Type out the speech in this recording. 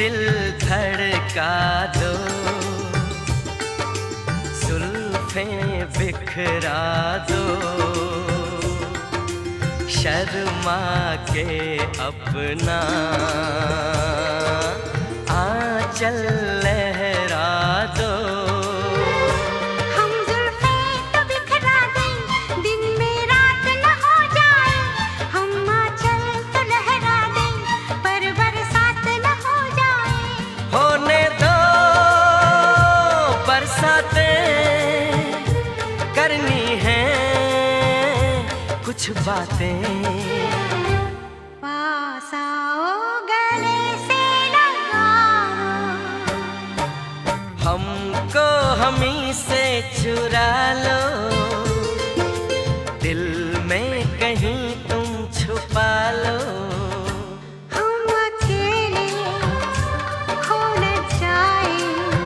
दिल धड़का दो, जुल्फे बिखरा दो, शर्मा के अपना आंचल लहरा दो। हम जुल्फे तो बिखरा दें, दिन में रात न हो जाए, हम आंचल तो लहरा दें, पर बरसात न हो जाए। होने दो बरसातें, करनी है कुछ बातें। पास आओ गले से लगाओ, हमको हमी से चुरा लो।